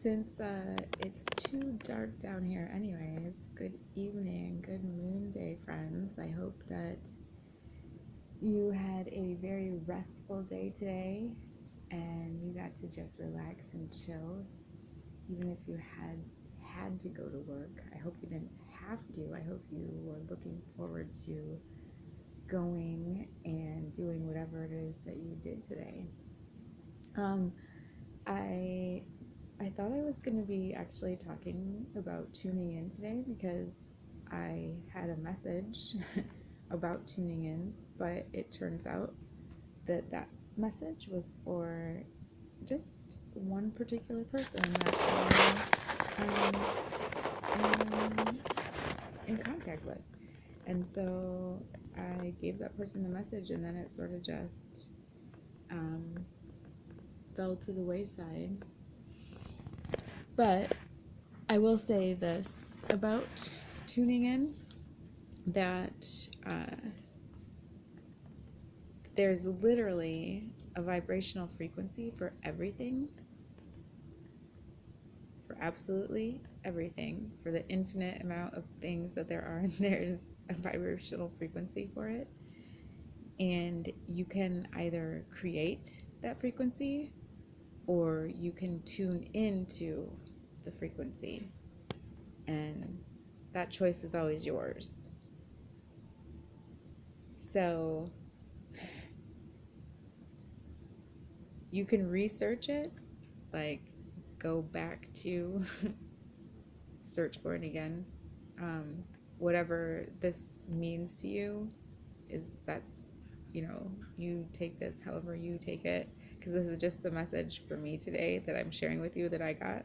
Since it's too dark down here, anyways, good evening, good moon day, friends. I hope that you had a very restful day today and you got to just relax and chill. Even if you had to go to work, I hope you didn't have to. I hope you were looking forward to going and doing whatever it is that you did today. Um, I I thought I was going to be actually talking about tuning in today because I had a message about tuning in, but it turns out that that message was for just one particular person that I'm in contact with. And so I gave that person the message, and then it sort of just um, fell to the wayside. But I will say this about tuning in, that there's literally a vibrational frequency for everything, for absolutely everything, for the infinite amount of things that there are. There's a vibrational frequency for it. And you can either create that frequency or you can tune into the frequency. And that choice is always yours. So you can research it, like go back to search for it again. Whatever this means to you that's, you take this however you take it, because this is just the message for me today that I'm sharing with you that I got.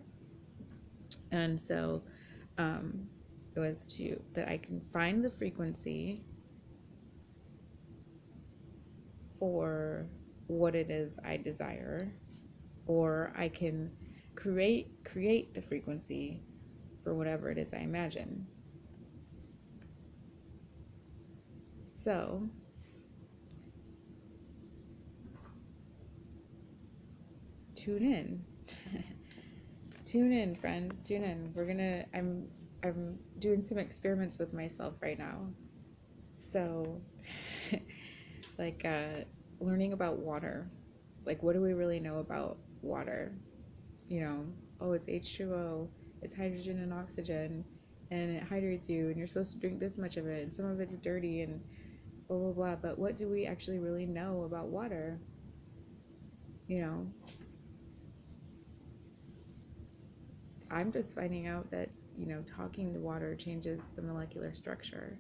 And so it was that I can find the frequency for what it is I desire, or I can create the frequency for whatever it is I imagine. So tune in. Tune in, friends. Tune in. I'm doing some experiments with myself right now. So like learning about water. Like, what do we really know about water? Oh, it's H2O, it's hydrogen and oxygen, and it hydrates you, and you're supposed to drink this much of it, and some of it's dirty, and blah, blah, blah. But what do we actually really know about water? I'm just finding out that, talking to water changes the molecular structure.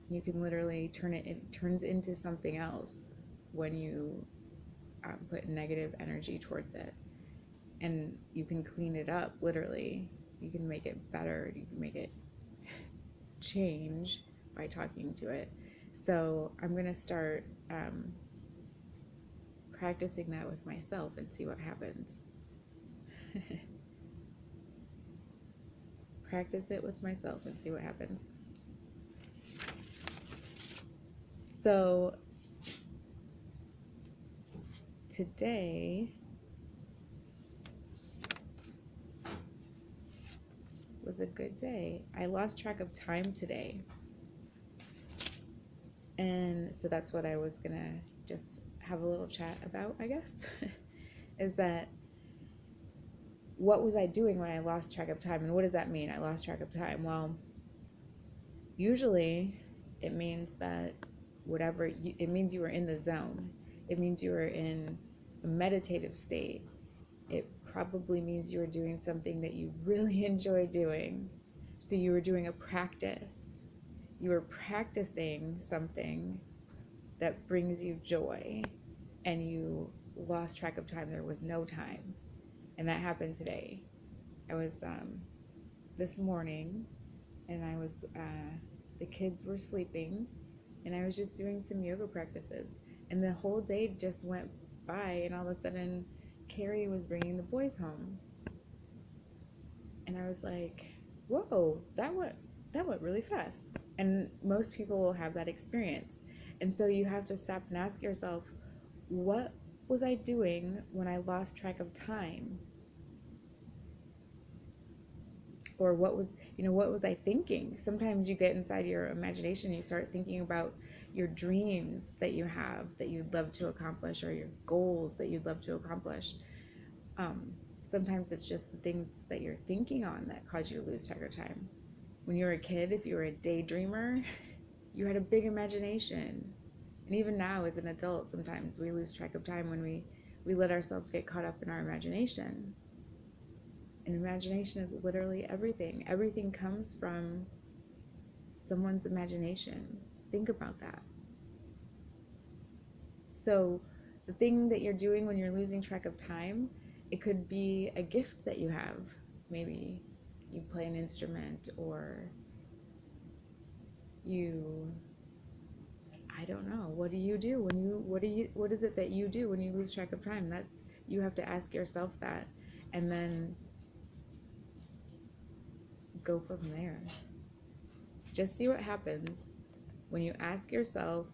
You can literally it turns into something else when you put negative energy towards it. And you can clean it up, literally. You can make it better. You can make it change by talking to it. So I'm going to start practicing that with myself and see what happens. Practice it with myself and see what happens. So today was a good day. I lost track of time today. And so that's what I was going to just have a little chat about, I guess, is that what was I doing when I lost track of time? And what does that mean? I lost track of time. Well, usually it means that it means you were in the zone. It means you were in a meditative state. It probably means you were doing something that you really enjoy doing. So you were doing a practice. You were practicing something that brings you joy, and you lost track of time. There was no time. And that happened today. I was this morning, and the kids were sleeping, and I was just doing some yoga practices, and the whole day just went by, and all of a sudden Carrie was bringing the boys home, and I was like, whoa, that went really fast. And most people will have that experience. And so you have to stop and ask yourself, what was I doing when I lost track of time? Or what was I thinking? Sometimes you get inside your imagination, you start thinking about your dreams that you have that you'd love to accomplish, or your goals that you'd love to accomplish. um, Sometimes it's just the things that you're thinking on that cause you to lose track of time. When you were a kid, if you were a daydreamer, you had a big imagination. And even now as an adult, sometimes we lose track of time when we let ourselves get caught up in our imagination. And imagination is literally everything. Everything comes from someone's imagination. Think about that. So, the thing that you're doing when you're losing track of time, it could be a gift that you have. Maybe you play an instrument, or you, I don't know. What do you do when you what is it that you do when you lose track of time? That's, you have to ask yourself that, and then go from there. Just see what happens when you ask yourself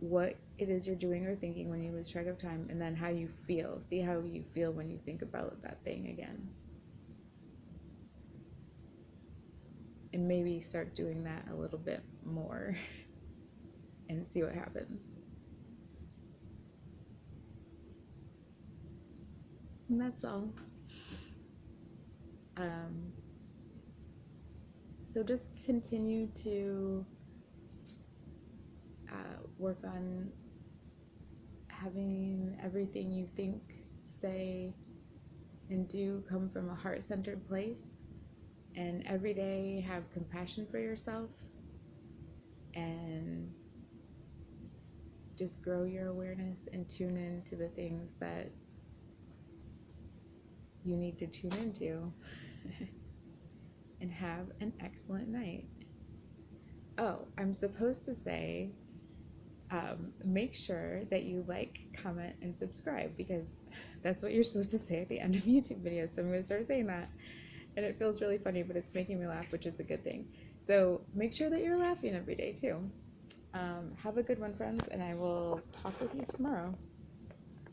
what it is you're doing or thinking when you lose track of time, and then how you feel. See how you feel when you think about that thing again. And maybe start doing that a little bit more and see what happens. And that's all. Um, so just continue to work on having everything you think, say, and do come from a heart-centered place. And every day have compassion for yourself, and just grow your awareness and tune in to the things that you need to tune into. And have an excellent night. Oh, I'm supposed to say, make sure that you like, comment, and subscribe, because that's what you're supposed to say at the end of YouTube videos. So I'm going to start saying that. And it feels really funny, but it's making me laugh, which is a good thing. So make sure that you're laughing every day too. Have a good one, friends, and I will talk with you tomorrow.